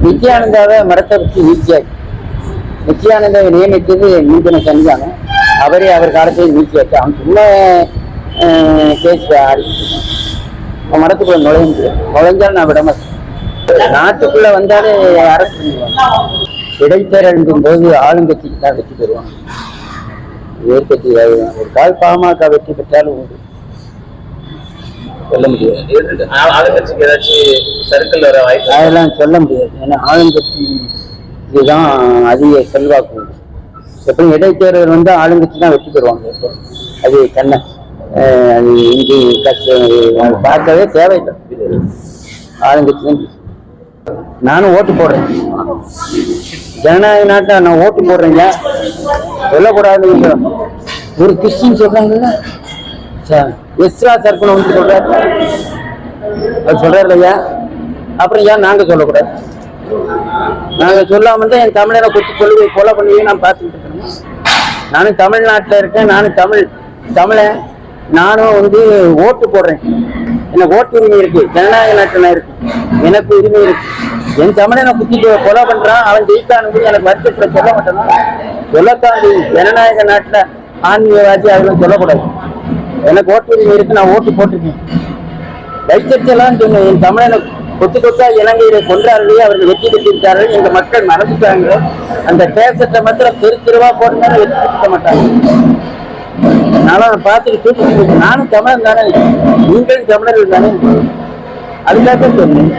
நித்யானந்தாவை மரத்தை வச்சு நீக்கியாச்சு. நித்யானந்தாவை நியமித்தது நீதின சன்னிதானம். அவரே அவர் காலத்தில் நீக்கியாச்சு. அவன் சும்மா கேஸ் ஆடிக்கிட்டு மரத்துக்குள்ள நுழைஞ்சாலும் நான் விட மாட்டேன். நாட்டுக்குள்ள வந்தாலே அரசு இடைத்தேர்தலின் போது ஆளுங்கட்சிக்கு தான் வெற்றி பெறுவாங்க. எதிர்கட்சி ஒரு கால் பாமக வெற்றி பெற்றாலும் உண்டு, சொல்ல முடியாது. ஆளுங்கட்சிக்கு ஏதாச்சும் சர்க்கிள் வர வாய்ப்பு அதெல்லாம் சொல்ல முடியாது. ஏன்னா ஆளுங்கட்சி இதுதான் அதிக செல்வாக்கு உண்டு. எப்பவும் இடைத்தேர்தல் வந்து ஆளுங்கட்சி தான் வெற்றி பெறுவாங்க. அது கண்ண அது இங்கு பார்க்கவே தேவையில்லை. ஆளுங்கட்சி தான். நானும் ஓட்டு போடுறேன். ஜனநாயக நாட்டில் நான் ஓட்டு போடுறேங்க சொல்லக்கூடாது. ஒரு கிறிஸ்டின் சொல்றாங்கல்ல, எஸ்ரா சர்க்குன்னு வந்து சொல்றாரு, அவர் சொல்றாரு இல்லையா? அப்புறம் ஏன் நாங்க சொல்லக்கூடாது? நாங்க சொல்லாம தான் என் தமிழனை கொத்தி கொள்ளுவை கொலை பண்ணுவே நான் பார்த்துக்கிட்டு இருக்கேன். நானும் தமிழ்நாட்டில் இருக்கேன். நானும் தமிழன். நானும் வந்து ஓட்டு போடுறேன். எனக்கு ஓட்டு உரிமை இருக்கு. ஜனநாயக நாட்டில் இருக்கு, எனக்கு உரிமை இருக்கு. என் தமிழனை குத்திட்டு கொலை பண்றான், அவன் ஜெயிக்கானு எனக்கு வருத்தத்துல சொல்ல மாட்டேன்னா சொல்லத்தாண்டி ஜனநாயக நாட்டில் ஆன்மீகவாதி அதெல்லாம் சொல்லக்கூடாது. எனக்கு ஓட்டு உரிமை இருக்கு, நான் ஓட்டு போட்டிருக்கேன். வைத்தியெல்லாம் சொன்னேன். என் தமிழனை கொத்தா இலங்கையில கொன்றார்களே, அவர்கள் வெற்றி பெற்றிருக்கார்கள். எங்க மக்கள் மறந்துட்டாங்க. அந்த தேசத்தை மாத்திரம் தெருவா போட்டுனாலும் வெற்றி பெற்ற மாட்டாங்க. நானும் பார்த்துட்டு நானும் தமிழன் தானே, நீங்களும் தமிழர்கள் தானே, அதுக்காக சொன்னேன்.